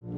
I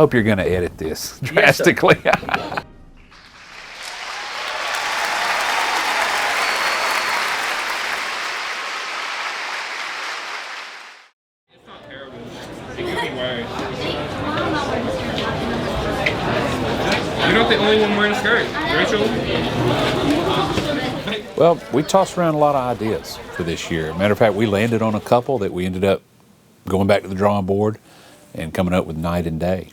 hope you're going to edit this drastically. Yes, it's not terrible. It could be worse. You're not the only one wearing a skirt, Rachel. Well, we tossed around a lot of ideas for this year. Matter of fact, we landed on a couple that we ended up going back to the drawing board and coming up with Night and Day.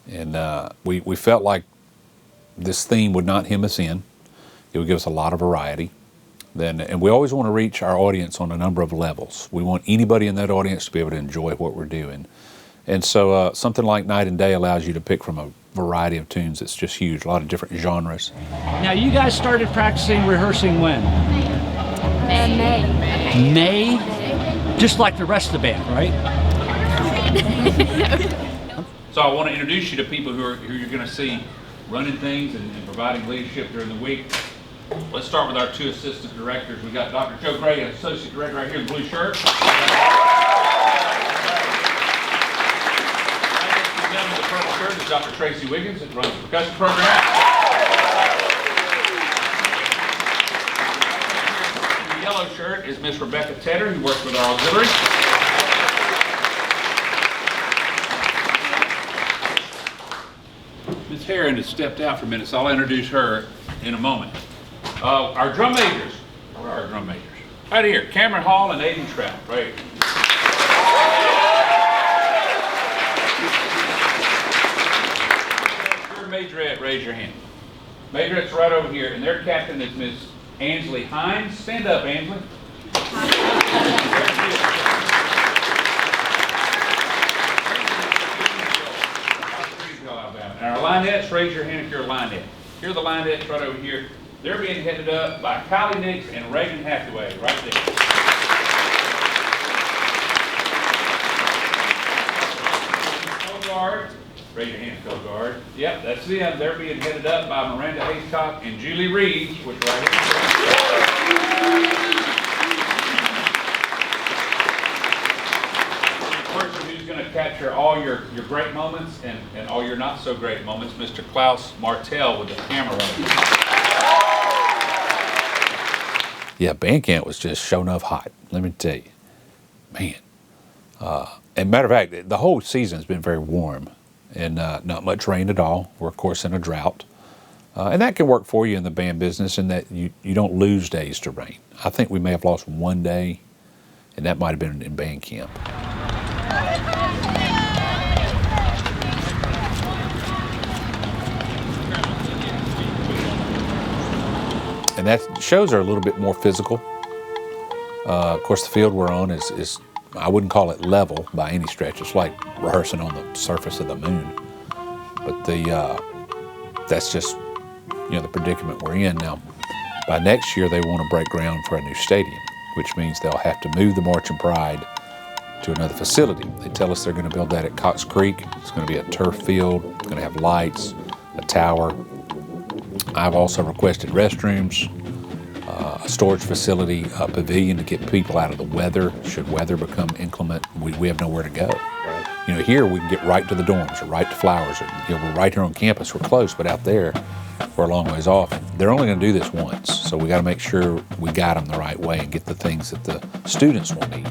And we felt like this theme would not hem us in. It would give us a lot of variety. And we always want to reach our audience on a number of levels. We want anybody in that audience to be able to enjoy what we're doing. And so something like Night and Day allows you to pick from a variety of tunes that's just huge, a lot of different genres. Now, you guys started practicing, rehearsing when? May? Just like the rest of the band, right? So I want to introduce you to people who you're going to see running things and providing leadership during the week. Let's start with our two assistant directors. We got Dr. Joe Gray, an associate director right here in the blue shirt. The purple shirt is Dr. Tracy Wiggins, that runs the percussion program. The yellow shirt is Miss Rebecca Tedder, who works with our auxiliary. Miss Heron has stepped out for a minute, so I'll introduce her in a moment. Our drum majors. Where are our drum majors? Right here, Cameron Hall and Aiden Trout, right here. Your majorette, raise your hand. Majorette's right over here, and their captain is Miss Ansley Hines. Stand up, Ansley. And our linettes, raise your hand if you're a linette. Here are the linettes right over here. They're being headed up by Kylie Nix and Reagan Hathaway, right there. Coast Guard, raise your hand, Coast Guard. Yep, that's them. They're being headed up by Miranda Haycock and Julie Reeves, which right here. Going to capture all your great moments and all your not so great moments, Mr. Klaus Martell with the camera. Yeah, band camp was just show enough hot. Let me tell you, man. And matter of fact, the whole season has been very warm and not much rain at all. We're of course in a drought, and that can work for you in the band business in that you don't lose days to rain. I think we may have lost one day, and that might have been in band camp. and that shows are a little bit more physical. Of course, the field we're on is I wouldn't call it level by any stretch. It's like rehearsing on the surface of the moon. But that's just the predicament we're in now. By next year, they want to break ground for a new stadium, which means they'll have to move the Marching Pride to another facility. They tell us they're going to build that at Cox Creek. It's going to be a turf field. It's going to have lights, a tower. I've also requested restrooms, a storage facility, a pavilion to get people out of the weather should weather become inclement. We have nowhere to go. Here we can get right to the dorms or right to Flowers. Or, we're right here on campus. We're close, but out there we're a long ways off. They're only going to do this once, so we got to make sure we guide them the right way and get the things that the students will need.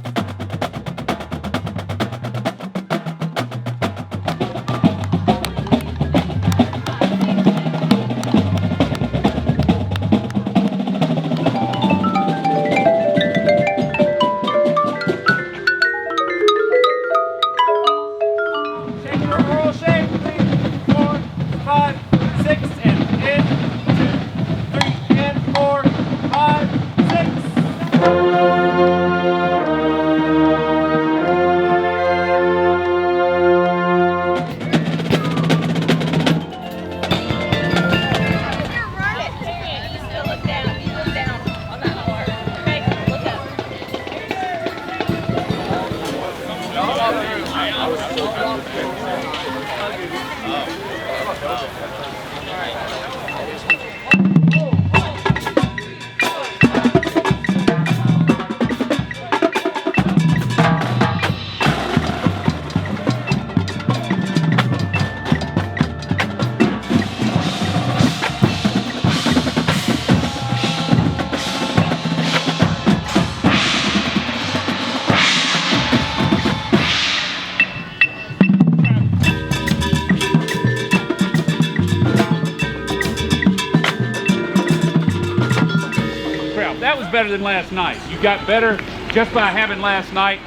That was better than last night. You got better just by having last night.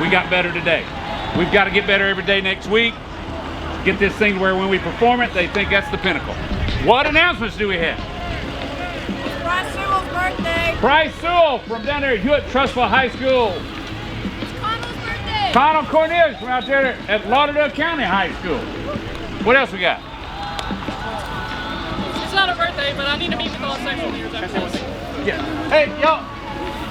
We got better today. We've got to get better every day next week. Get this thing where when we perform it, they think that's the pinnacle. What announcements do we have? It's Bryce Sewell's birthday. Bryce Sewell from down there at Hewitt-Trussville High School. It's Connell's birthday. Connell Cornelius from out there at Lauderdale County High School. What else we got? It's not a birthday, but I need to meet with all sexual leaders after this. Yeah. Hey, yo,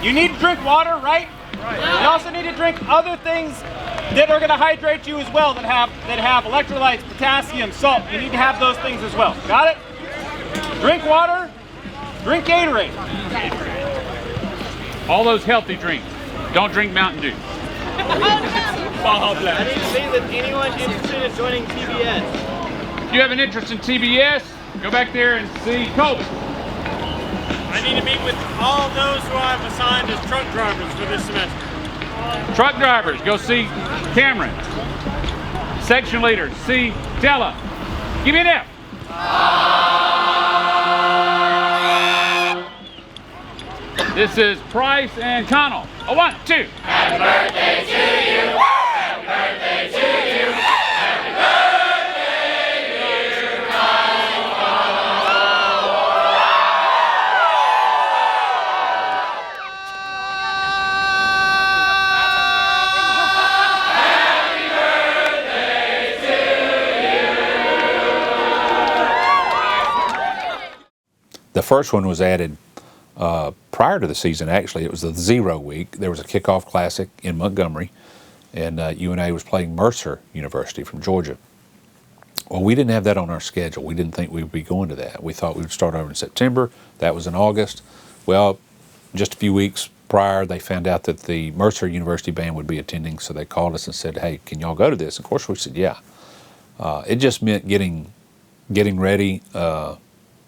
you need to drink water, right? Right. You also need to drink other things that are going to hydrate you as well, that have electrolytes, potassium, salt. You need to have those things as well. Got it? Drink water, drink Gatorade. All those healthy drinks. Don't drink Mountain Dew. I need to see that anyone interested in joining TBS. If you have an interest in TBS, go back there and see Colby. I need to meet with all those who I've assigned as truck drivers for this semester. Truck drivers, go see Cameron. Section leaders, see Della. Give me an F. This is Price and Connell. A 1, 2. Happy birthday to you. Happy birthday to you. Happy birthday, dear Connell. Happy birthday to you. The first one was added prior to the season. Actually, it was the 0 week. There was a kickoff classic in Montgomery, and UNA was playing Mercer University from Georgia. Well, we didn't have that on our schedule. We didn't think we would be going to that. We thought we would start over in September. That was in August. Well, just a few weeks prior, they found out that the Mercer University band would be attending, so they called us and said, hey, can y'all go to this? Of course, we said, yeah. It just meant getting ready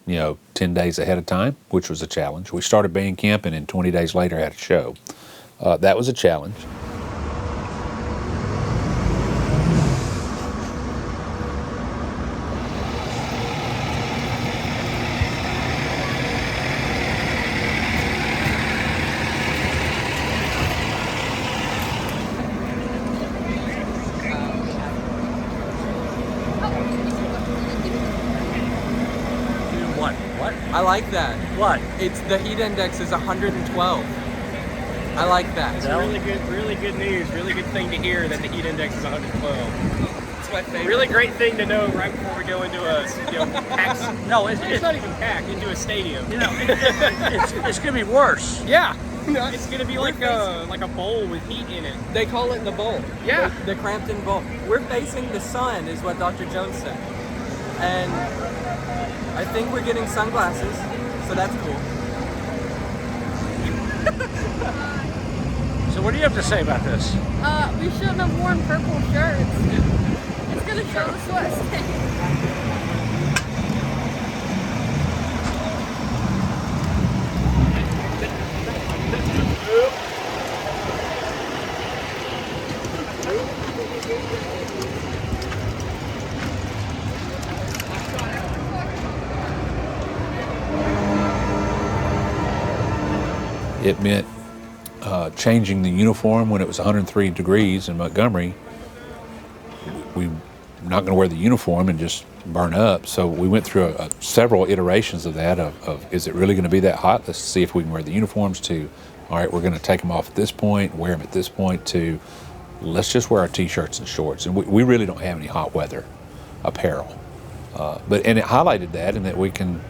10 days ahead of time, which was a challenge. We started band camp, and then 20 days later had a show. That was a challenge. What? I like that. What? It's the heat index is 112. I like that. It's really good news. Really good thing to hear that the heat index is 112. It's my favorite. Really great thing to know right before we go into a packed. No, It's not even packed into a stadium. You know, it's going to be worse. Yeah. It's gonna be like a bowl with heat in it. They call it the bowl. Yeah. The Crampton Bowl. We're facing the sun, is what Dr. Jones said. And I think we're getting sunglasses, so that's cool. So what do you have to say about this? We shouldn't have worn purple shirts. It's gonna show the sweat stain. It meant changing the uniform when it was 103 degrees in Montgomery. We're not going to wear the uniform and just burn up. So we went through several iterations of that, of is it really going to be that hot? Let's see if we can wear the uniforms, to, all right, we're going to take them off at this point, wear them at this point, to let's just wear our t-shirts and shorts. And we really don't have any hot weather apparel. And it highlighted that, and that we can,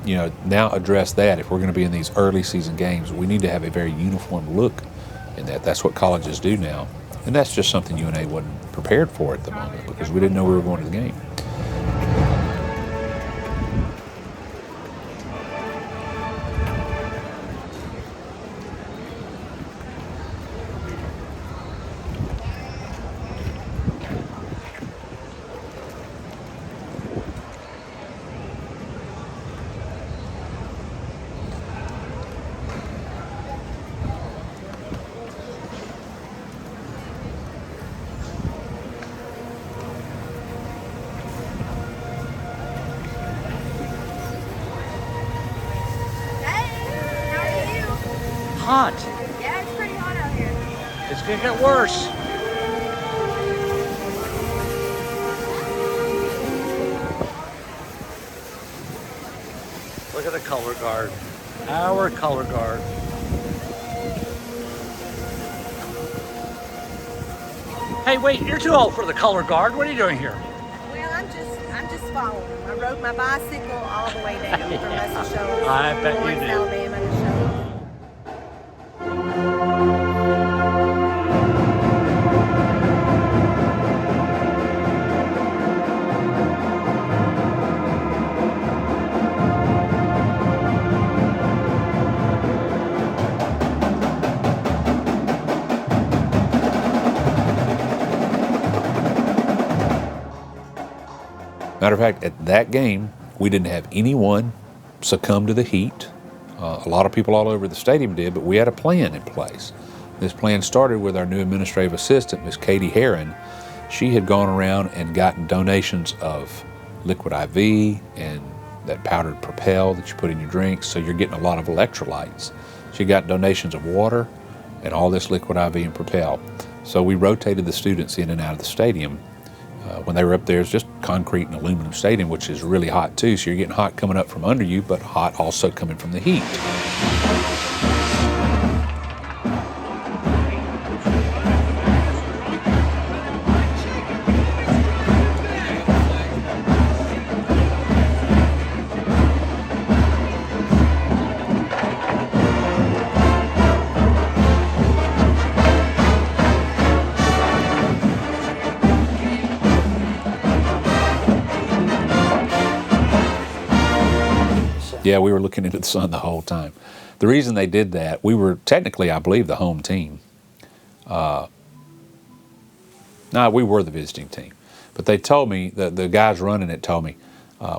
now address that. If we're going to be in these early season games, we need to have a very uniform look in that. That's what colleges do now. And that's just something UNA wasn't prepared for at the moment, because we didn't know we were going to the game. Hot. Yeah, it's pretty hot out here. It's going to get worse. Look at the color guard. Our color guard. Hey, wait, you're too old for the color guard. What are you doing here? Well, I'm just following. I rode my bicycle all the way down from Muscle Shoals. I bet you Lawrence, did. Alabama to Shoals. Matter of fact, at that game, we didn't have anyone succumb to the heat. A lot of people all over the stadium did, but we had a plan in place. This plan started with our new administrative assistant, Miss Katie Herron. She had gone around and gotten donations of liquid IV and that powdered Propel that you put in your drinks, so you're getting a lot of electrolytes. She got donations of water and all this liquid IV and Propel. So we rotated the students in and out of the stadium. When they were up there, it's just concrete and aluminum stadium, which is really hot too. So you're getting hot coming up from under you, but hot also coming from the heat. Yeah, we were looking into the sun the whole time. The reason they did that, we were technically, I believe, the home team. No, we were the visiting team. But they told me, the guys running it told me,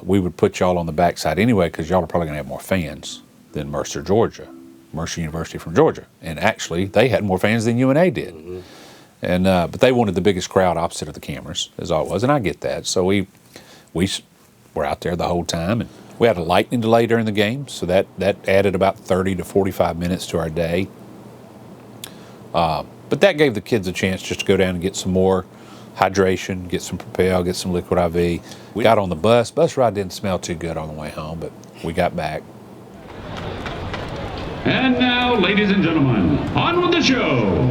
we would put y'all on the backside anyway, because y'all are probably going to have more fans than Mercer, Georgia. Mercer University from Georgia. And actually, they had more fans than UNA did. Mm-hmm. And but they wanted the biggest crowd opposite of the cameras, as all it was, and I get that. So we were out there the whole time, and we had a lightning delay during the game, so that added about 30 to 45 minutes to our day. But that gave the kids a chance just to go down and get some more hydration, get some Propel, get some liquid IV. We got on the bus. Bus ride didn't smell too good on the way home, but we got back. And now, ladies and gentlemen, on with the show.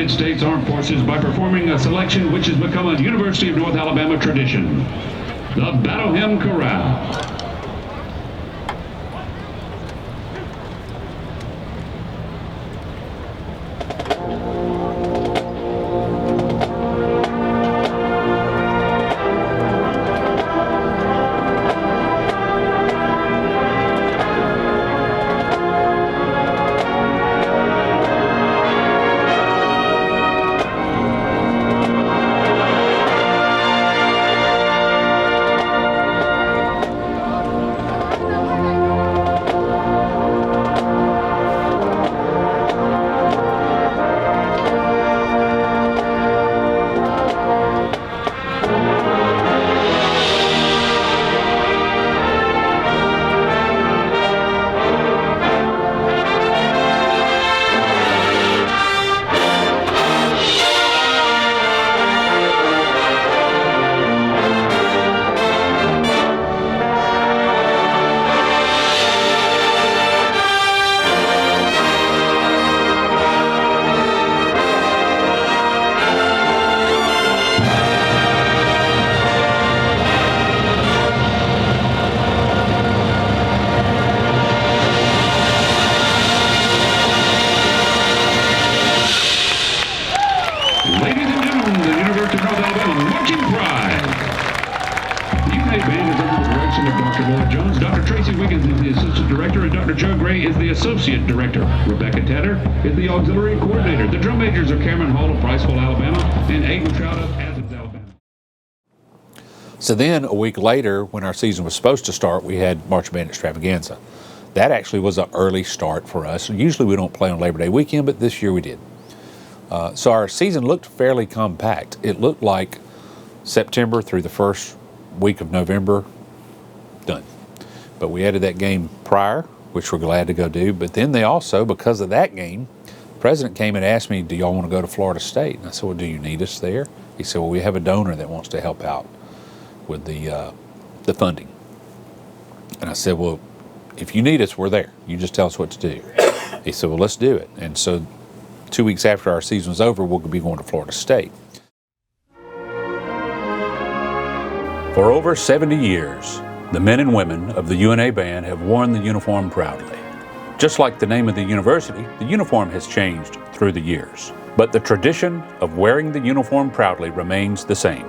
States Armed Forces by performing a selection which has become a University of North Alabama tradition, the Battle Hymn Chorale. Associate Director. Rebecca Tedder is the Auxiliary Coordinator. The drum majors are Cameron Hall of Priceville, Alabama, and Aiden Trout of Athens, Alabama. So then a week later, when our season was supposed to start, we had Marching Band Extravaganza. That actually was an early start for us. Usually we don't play on Labor Day weekend, but this year we did. So our season looked fairly compact. It looked like September through the first week of November, done. But we added that game prior, which we're glad to go do. But then they also, because of that game, the president came and asked me, do y'all want to go to Florida State? And I said, well, do you need us there? He said, well, we have a donor that wants to help out with the funding. And I said, well, if you need us, we're there. You just tell us what to do. He said, well, let's do it. And so 2 weeks after our season was over, we'll be going to Florida State. For over 70 years, the men and women of the UNA Band have worn the uniform proudly. Just like the name of the university, the uniform has changed through the years. but the tradition of wearing the uniform proudly remains the same.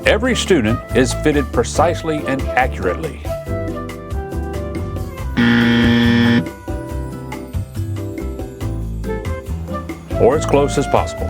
Every student is fitted precisely and accurately. Or as close as possible.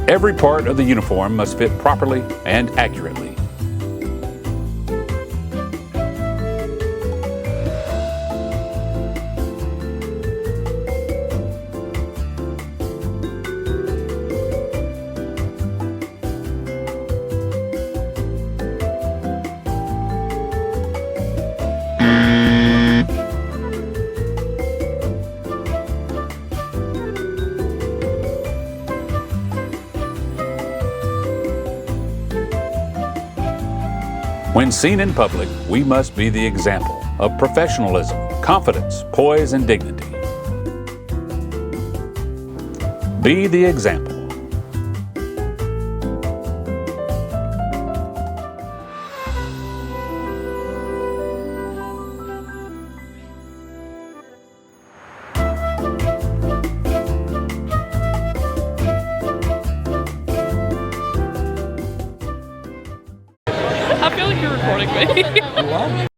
Every part of the uniform must fit properly and accurately. When seen in public, we must be the example of professionalism, confidence, poise, and dignity. Be the example. I feel like you're recording me. What?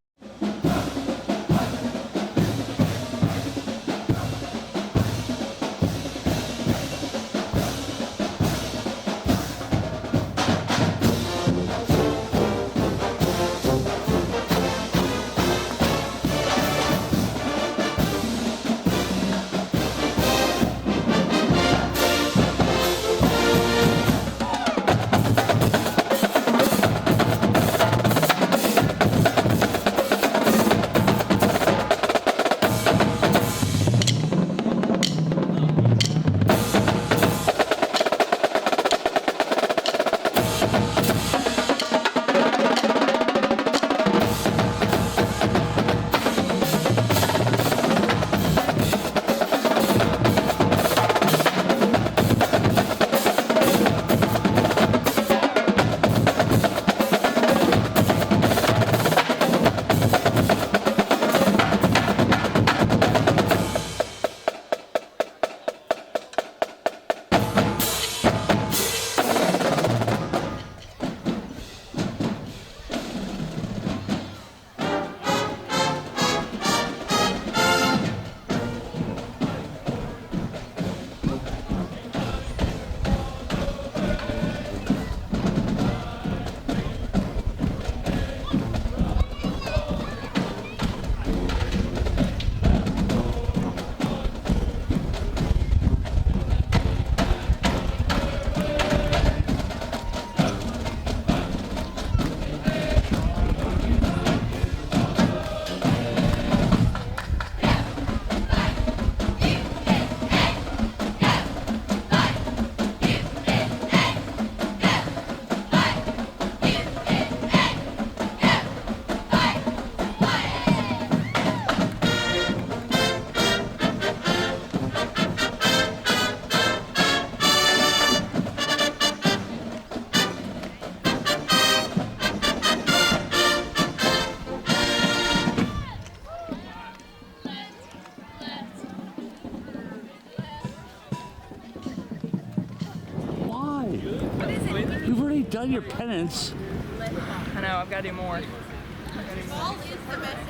You've already done your penance. I know, I've got to do more.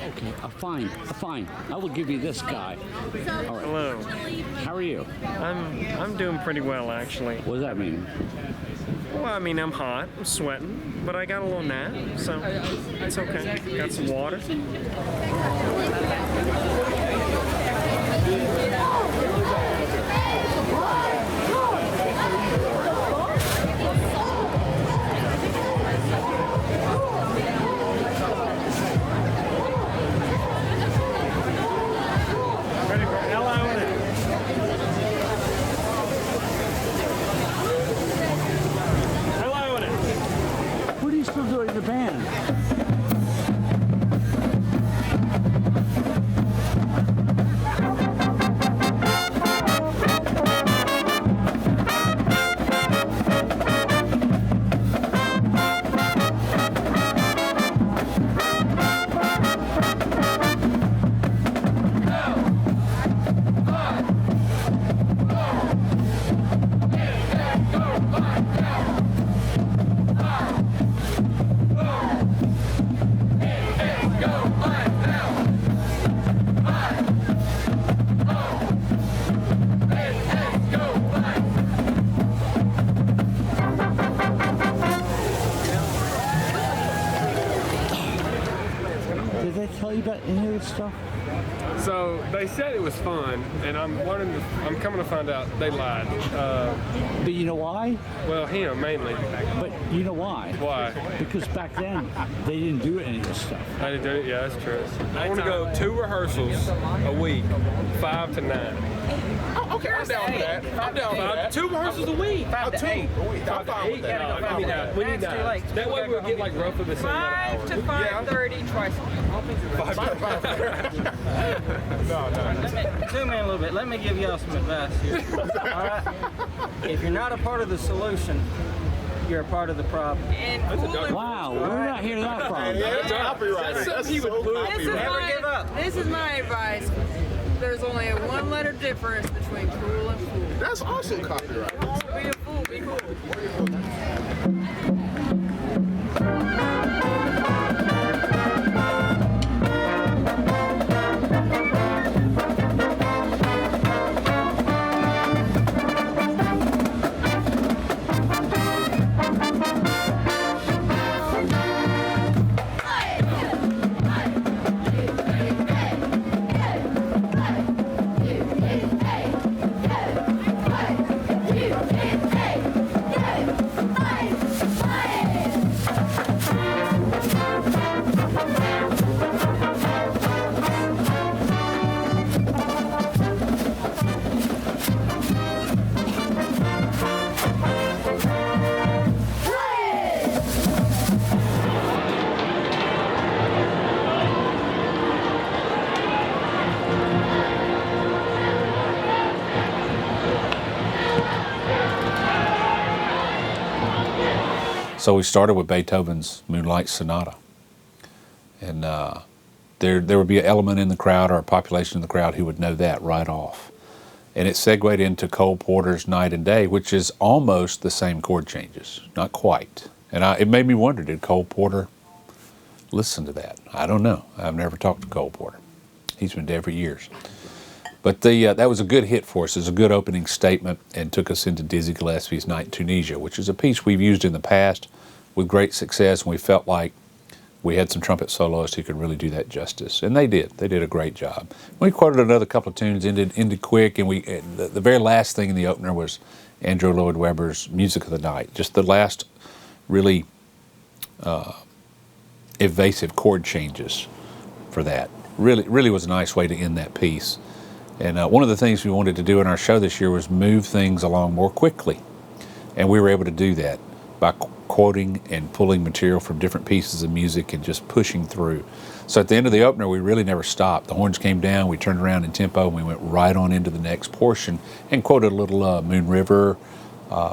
Okay, fine. I will give you this guy. All right. Hello. How are you? I'm doing pretty well, actually. What does that mean? Well, I mean, I'm hot, I'm sweating, but I got a little nap, so it's okay. Got some water. also doing the band. Did they tell you about any of this stuff? So they said it was fun, and I'm coming to find out they lied. But you know why? Well, him mainly. But you know why? Why? Because back then, they didn't do any of this stuff. I didn't do it. Yeah, that's true. I want to go 2 rehearsals a week, 5 to 9. Okay, I'm down for that. I'm down for that. 2 rehearsals a week. 5 to 8 a week. I'm fine with that. We need that. That way we'll get like roughly the same amount of 5 to 5:30 twice a week. No. Zoom in a little bit. Let me give y'all some advice here. All right? If you're not a part of the solution, you're a part of the problem. Wow, where did I hear that from? That's copyright. That's so copyright. This is my advice. There's only a 1-letter difference between cool and fool. That's also copyright. Be a fool, be cool. So we started with Beethoven's Moonlight Sonata. And there would be an element in the crowd or a population in the crowd who would know that right off. And it segued into Cole Porter's Night and Day, which is almost the same chord changes, not quite. And it made me wonder, did Cole Porter listen to that? I don't know. I've never talked to Cole Porter. He's been dead for years. But that was a good hit for us. It was a good opening statement and took us into Dizzy Gillespie's Night in Tunisia, which is a piece we've used in the past with great success, and we felt like we had some trumpet soloists who could really do that justice. And they did. They did a great job. We quoted another couple of tunes, ended quick, and the very last thing in the opener was Andrew Lloyd Webber's Music of the Night, just the last really evasive chord changes for that. Really was a nice way to end that piece. And one of the things we wanted to do in our show this year was move things along more quickly. And we were able to do that by quoting and pulling material from different pieces of music and just pushing through. So at the end of the opener, we really never stopped. The horns came down, we turned around in tempo, and we went right on into the next portion and quoted a little Moon River.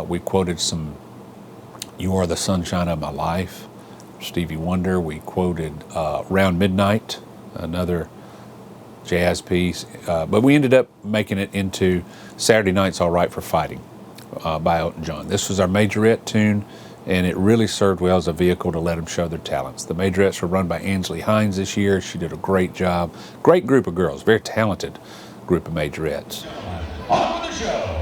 We quoted some You Are the Sunshine of My Life, Stevie Wonder. We quoted Round Midnight, another jazz piece. But we ended up making it into Saturday Night's All Right for Fighting by Elton John. This was our majorette tune, and it really served well as a vehicle to let them show their talents. The majorettes were run by Ansley Hines this year. She did a great job. Great group of girls, very talented group of majorettes. On the show.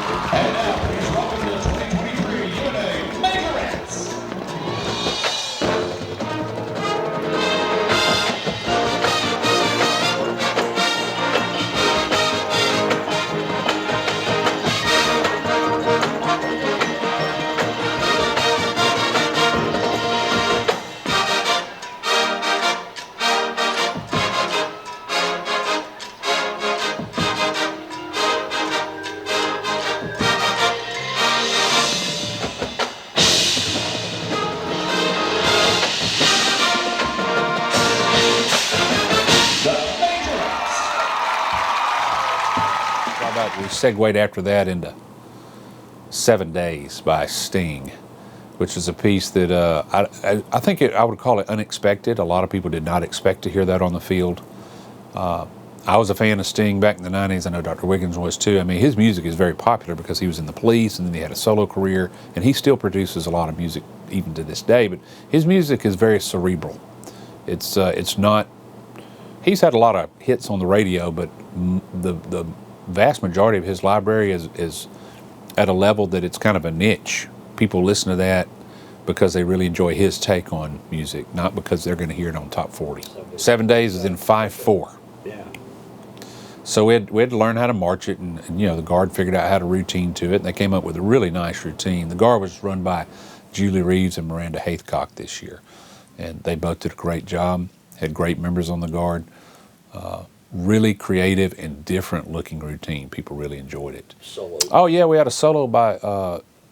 And now, please welcome the 2023 UNA Majorettes. We segued after that into 7 Days by Sting, which is a piece that I think I would call it unexpected. A lot of people did not expect to hear that on the field. I was a fan of Sting back in the 90s. I know Dr. Wiggins was too. I mean, his music is very popular because he was in the Police and then he had a solo career, and he still produces a lot of music even to this day. But his music is very cerebral. It's not. He's had a lot of hits on the radio, but the vast majority of his library is at a level that it's kind of a niche. People listen to that because they really enjoy his take on music, not because they're going to hear it on Top 40. 7 Days is in 5/4. Yeah. So we had to learn how to march it, and the Guard figured out how to routine to it, and they came up with a really nice routine. The Guard was run by Julie Reeves and Miranda Haithcock this year, and they both did a great job, had great members on the Guard. Really creative and different looking routine. People really enjoyed it. Solo. Oh yeah, we had a solo by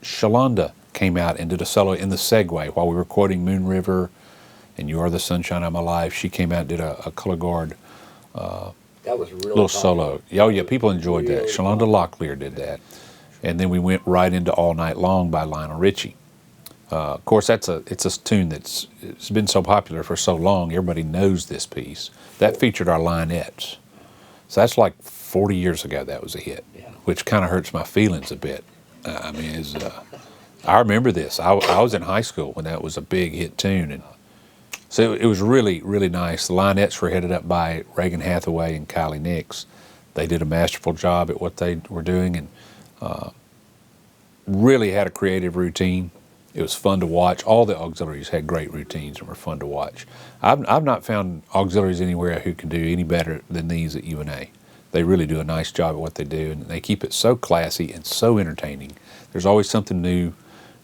Shalonda came out and did a solo in the Segway while we were quoting Moon River and You Are the Sunshine of My Life. She came out and did a color guard That was really little solo. Oh yeah, people enjoyed that. Shalonda Locklear did that. And then we went right into All Night Long by Lionel Richie. Of course, it's a tune it's been so popular for so long. Everybody knows this piece. That featured our Lionettes. So that's like 40 years ago that was a hit, which kind of hurts my feelings a bit. I remember this. I was in high school when that was a big hit tune. And so it was really, really nice. The Lionettes were headed up by Reagan Hathaway and Kylie Nix. They did a masterful job at what they were doing and really had a creative routine. It was fun to watch. All the auxiliaries had great routines and were fun to watch. I've not found auxiliaries anywhere who can do any better than these at UNA. They really do a nice job at what they do, and they keep it so classy and so entertaining. There's always something new.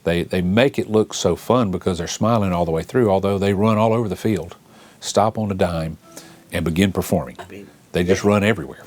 They make it look so fun because they're smiling all the way through, although they run all over the field, stop on a dime, and begin performing. They just run everywhere.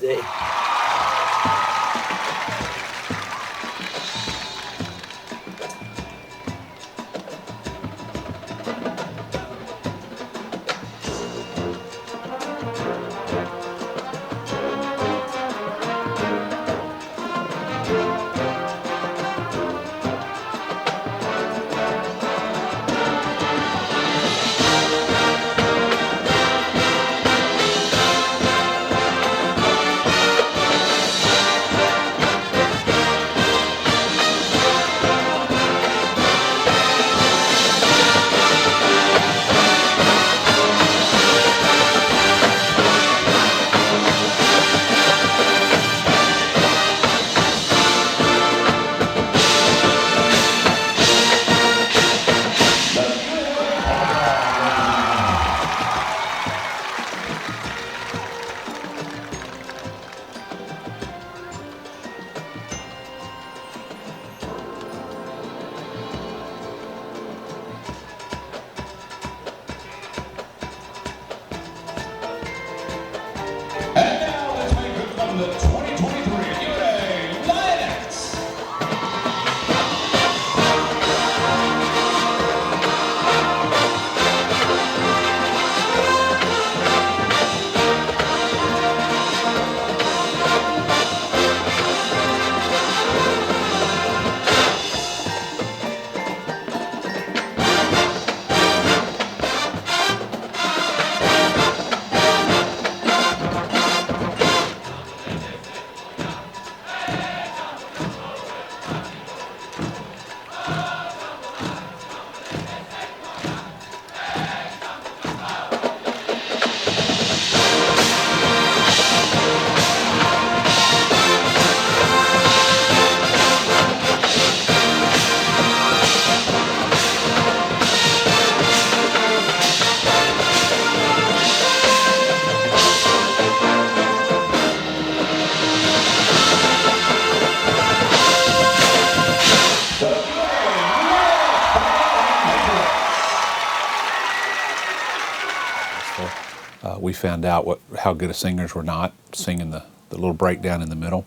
we found out how good as singers we're not, singing the little breakdown in the middle.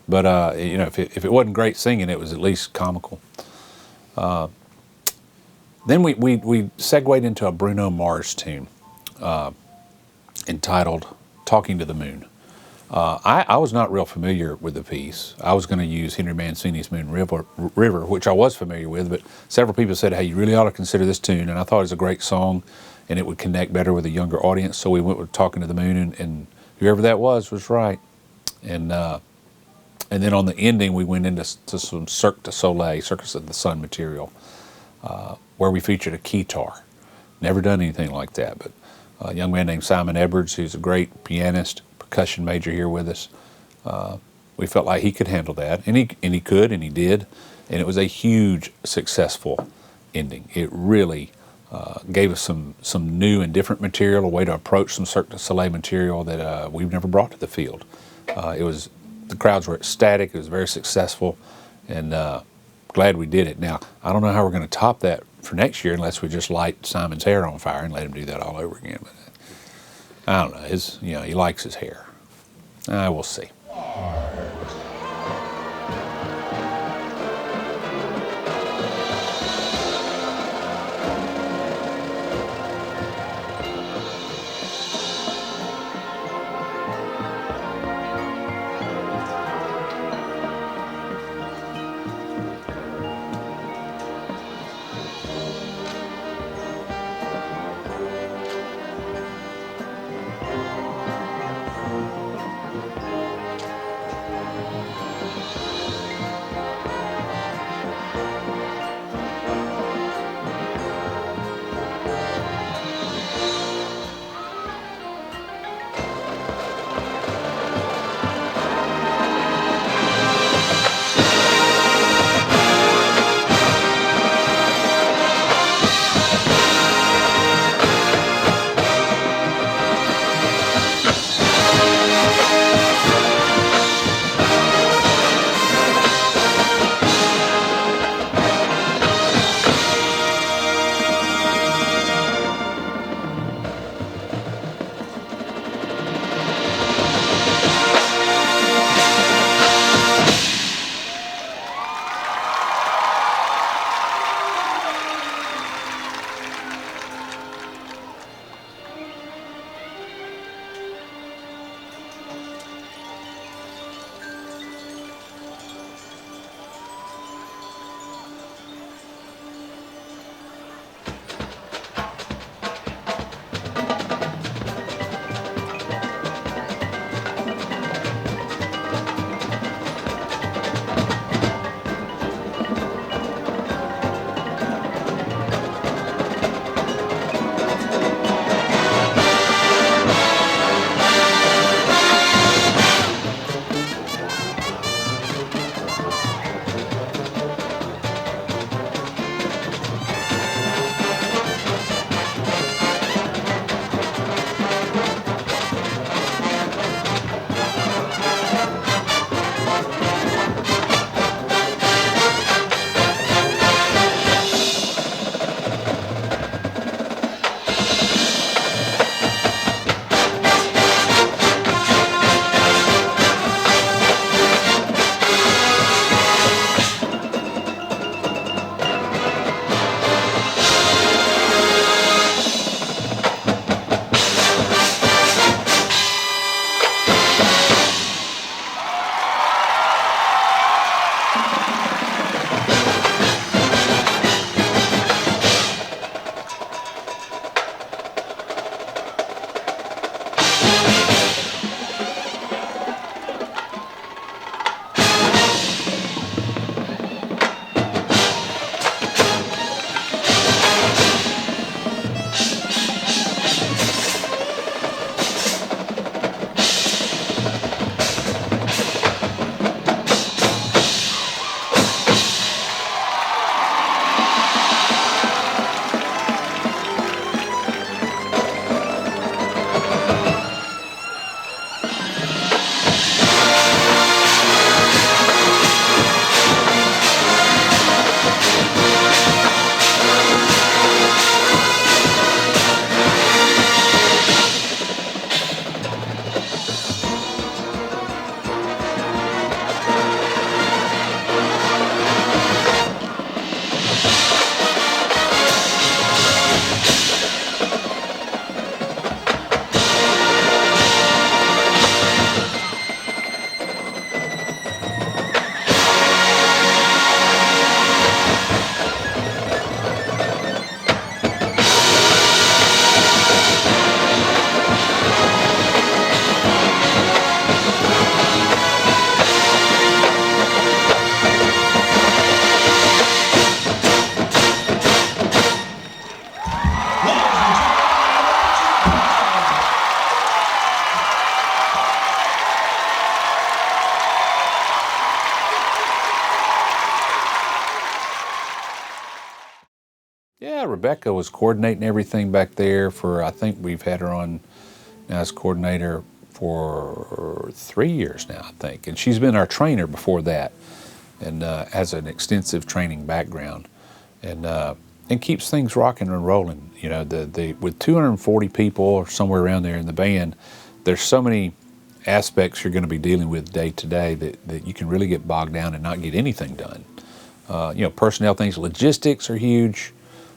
But you know, if it wasn't great singing, it was at least comical. Then we segued into a Bruno Mars tune entitled "Talking to the Moon." I was not real familiar with the piece. I was going to use Henry Mancini's Moon River, which I was familiar with, but several people said, hey, you really ought to consider this tune, and I thought it was a great song, and it would connect better with a younger audience, so we went with Talking to the Moon, and whoever that was right. And then on the ending, we went into some Cirque du Soleil, Circus of the Sun material, where we featured a keytar. Never done anything like that, but a young man named Simon Edwards, who's a great pianist, percussion major here with us. We felt like he could handle that, and he could, and he did, and it was a huge successful ending. It really gave us some new and different material, a way to approach some Cirque du Soleil material that we've never brought to the field. The crowds were ecstatic. It was very successful, and glad we did it. Now, I don't know how we're going to top that for next year unless we just light Simon's hair on fire and let him do that all over again. But I don't know. He likes his hair. We'll see. Yeah, Rebecca was coordinating everything back there for, I think we've had her on now as coordinator for 3 years now, I think. And she's been our trainer before that, and has an extensive training background, and keeps things rocking and rolling. You know, with 240 people or somewhere around there in the band, there's so many aspects you're going to be dealing with day to day that you can really get bogged down and not get anything done. You know, personnel things, logistics are huge,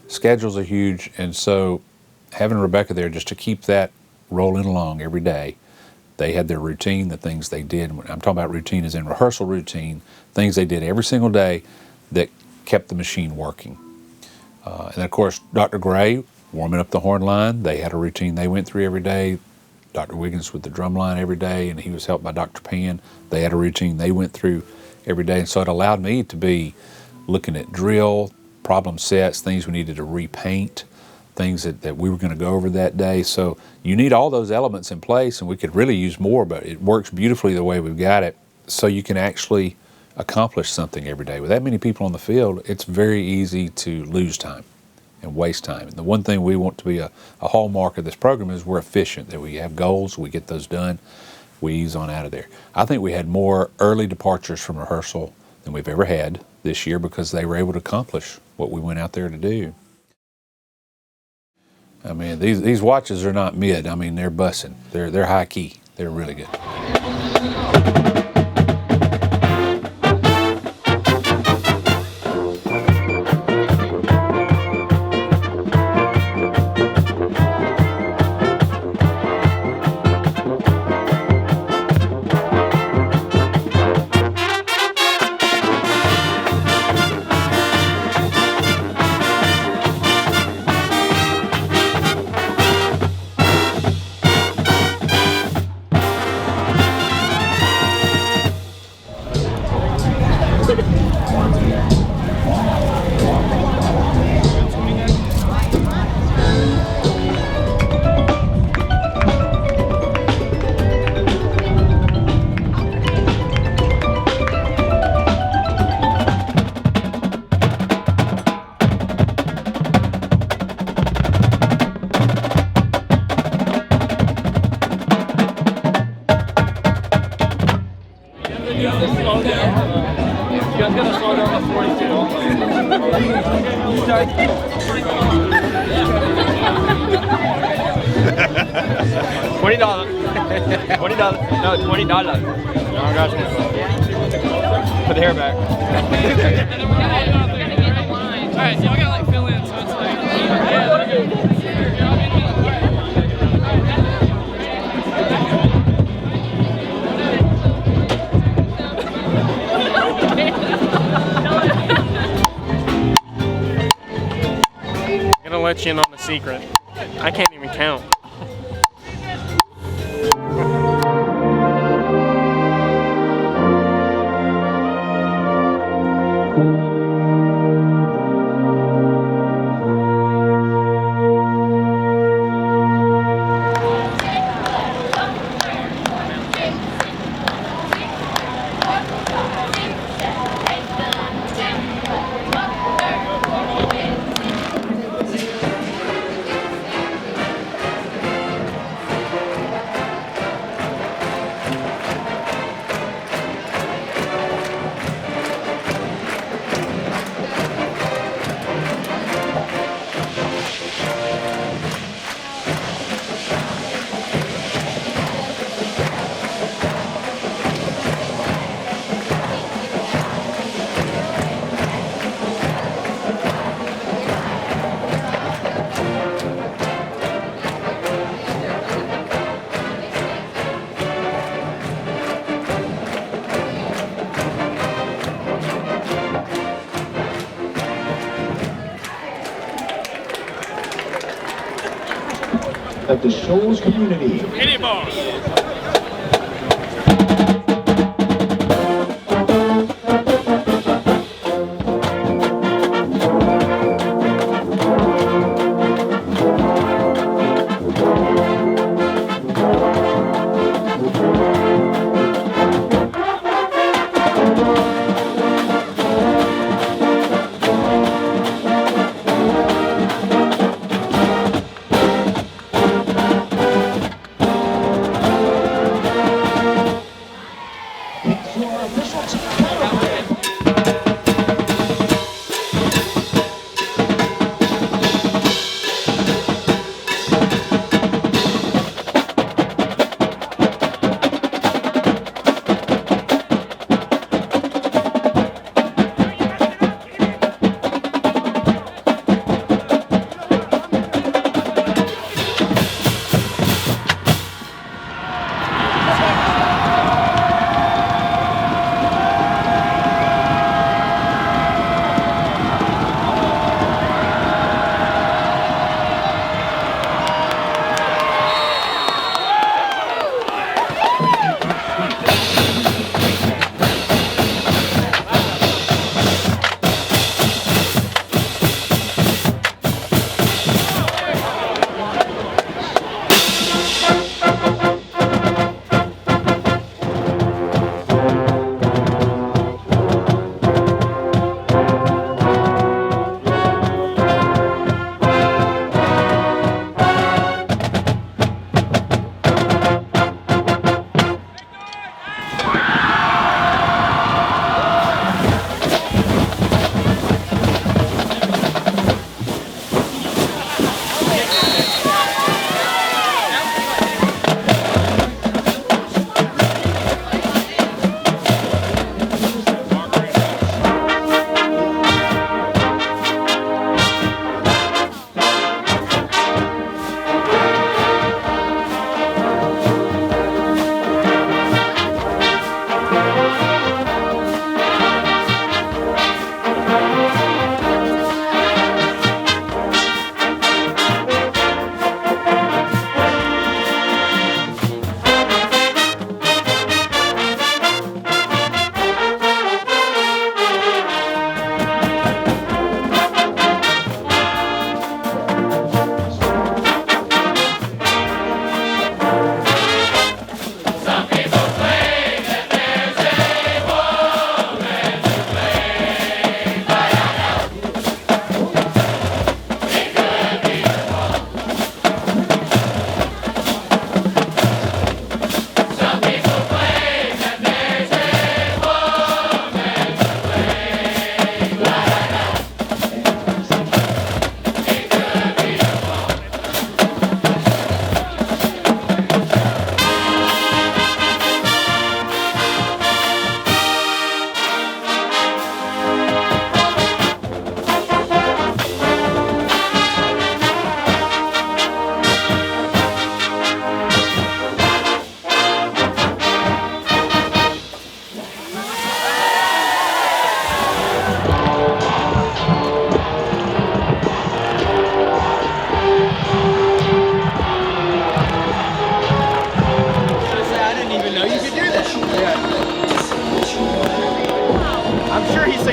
schedules are huge, and so having Rebecca there just to keep that rolling along every day. They had their routine, the things they did. When I'm talking about routine as in rehearsal routine, things they did every single day that kept the machine working. And then of course, Dr. Gray warming up the horn line. They had a routine they went through every day. Dr. Wiggins with the drum line every day, and he was helped by Dr. Pan. They had a routine they went through every day, and so it allowed me to be looking at drill, problem sets, things we needed to repaint, things that we were going to go over that day. So you need all those elements in place, and we could really use more, but it works beautifully the way we've got it, so you can actually accomplish something every day. With that many people on the field, it's very easy to lose time and waste time. And the one thing we want to be a hallmark of this program is we're efficient, that we have goals, we get those done, we ease on out of there. I think we had more early departures from rehearsal than we've ever had this year because they were able to accomplish what we went out there to do. I mean, these watches are not mid. I mean, they're bussing. They're high key. They're really good. Put the hair back. Alright, so y'all gotta like fill in, so it's like, I'm gonna let you in on a secret. I can't even count. Of the Shoals community. Hit it, boss.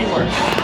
teamwork.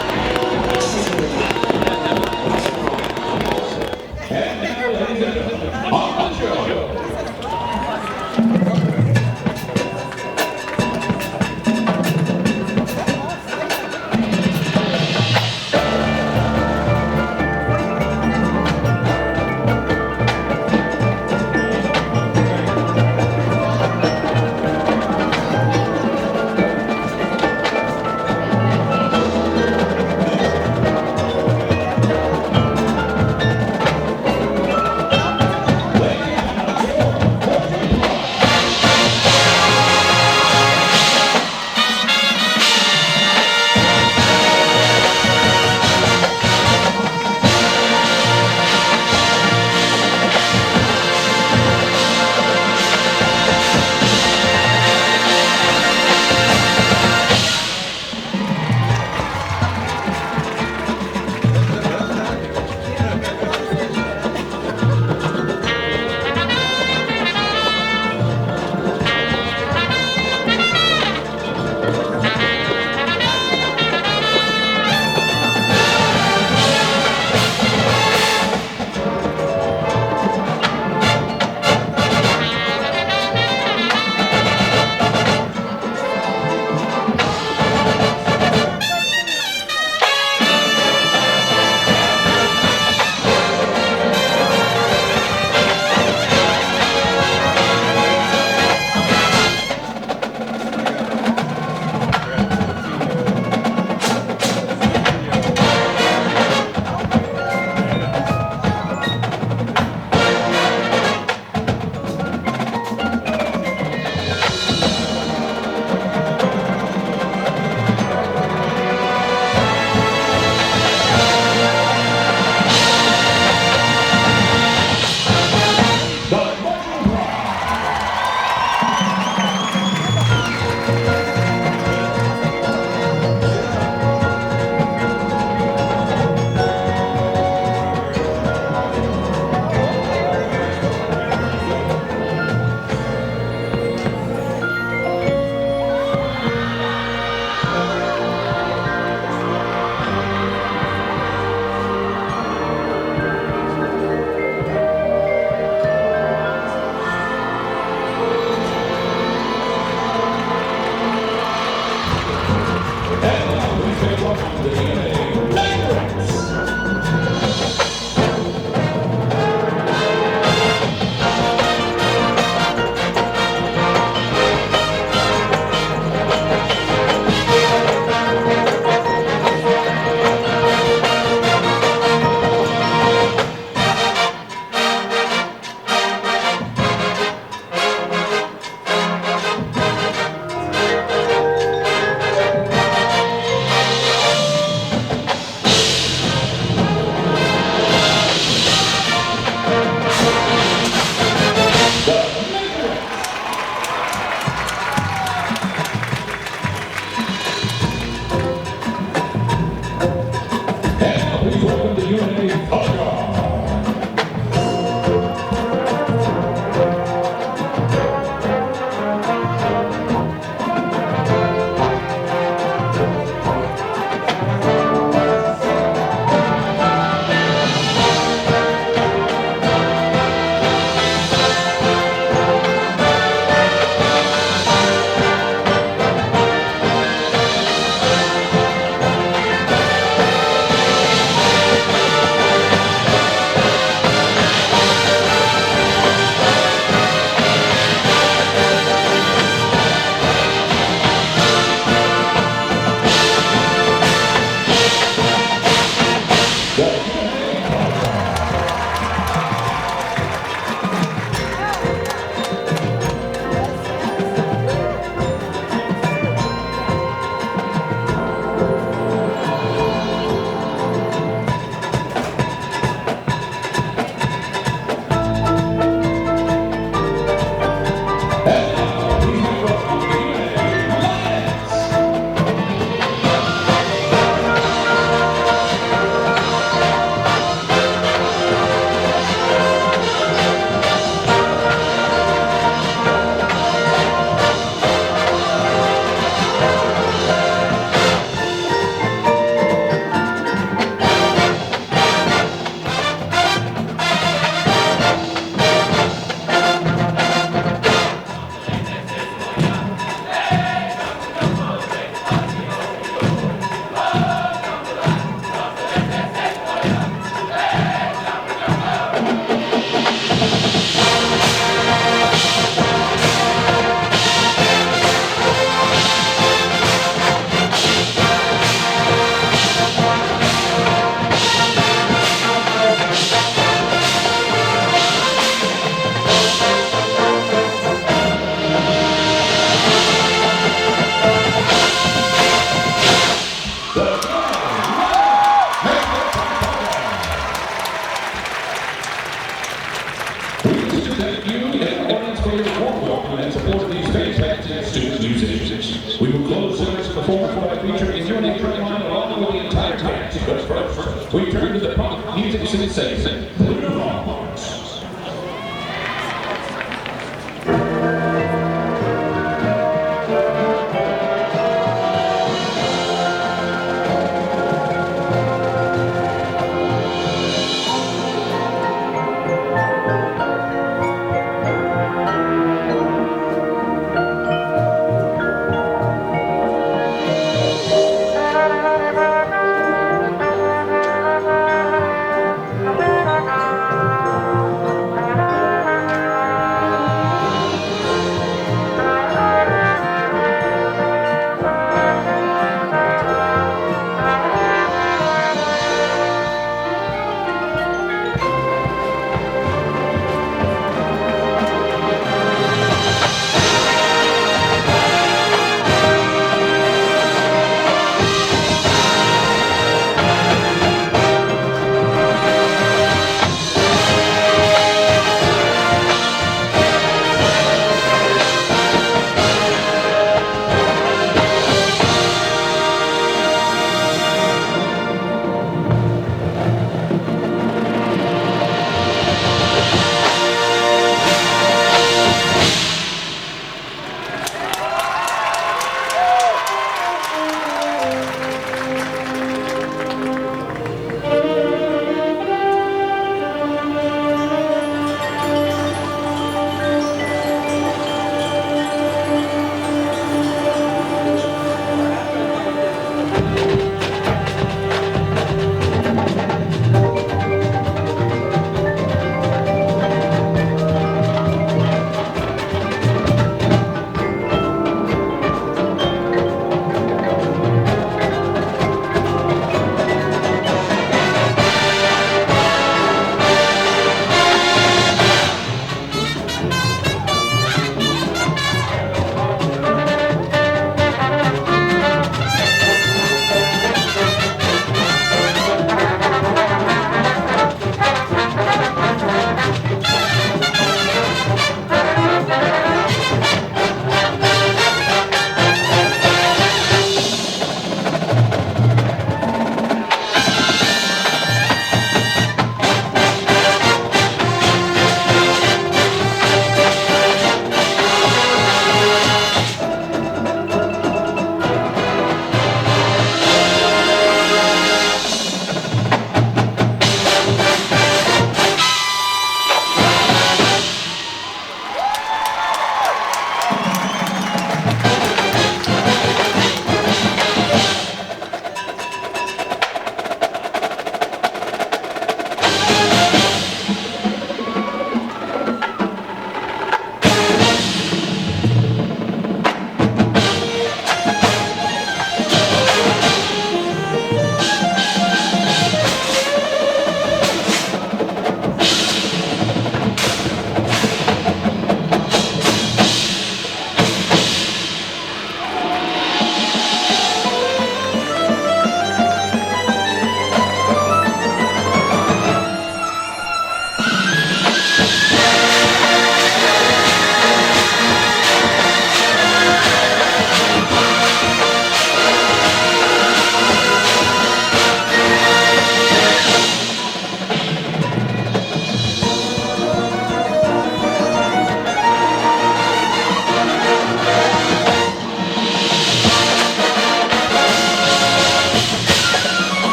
we turn to the pop music sensation, Bruno Mars.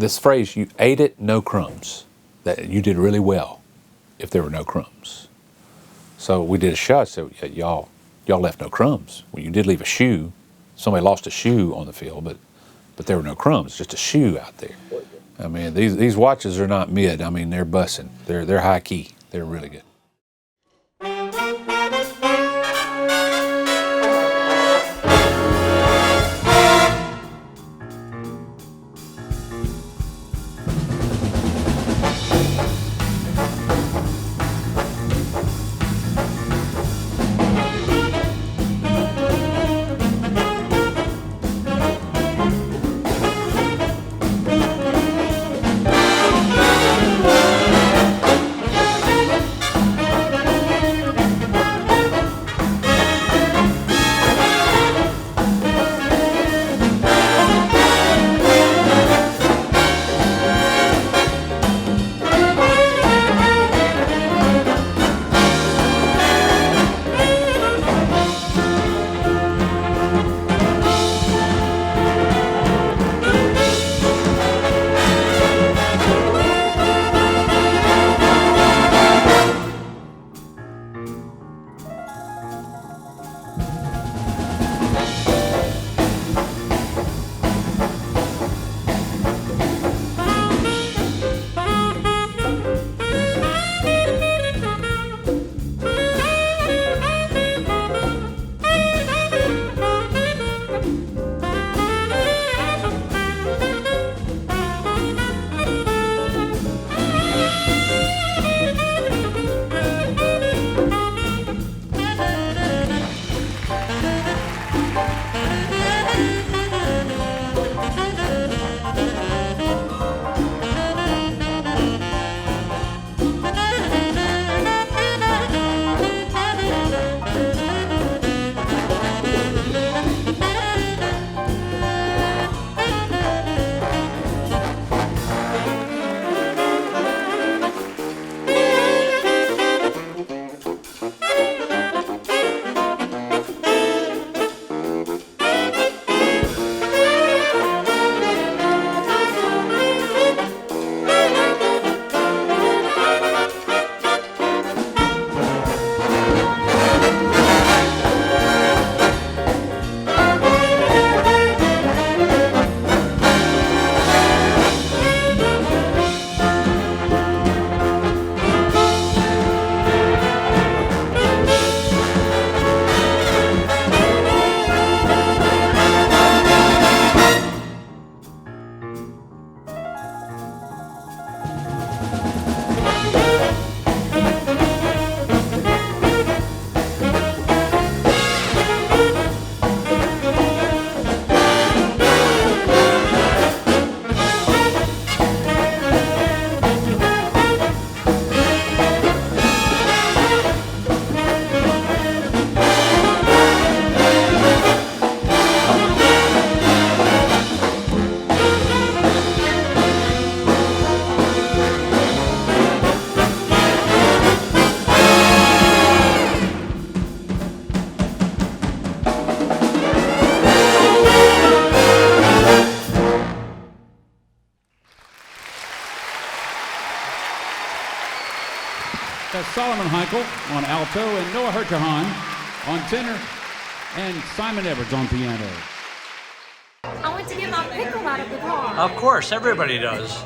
This phrase, you ate it, no crumbs, that you did really well if there were no crumbs. So we did a shot. So y'all left no crumbs. Well, you did leave a shoe. Somebody lost a shoe on the field, but there were no crumbs. Just a shoe out there. I mean, these watches are not mid. I mean, they're bussing. They're high key. They're really good. That's Solomon Heichel on alto and Noah Herterhan on tenor and Simon Edwards on piano. I went to get my pickle out of the car. Of course, everybody does.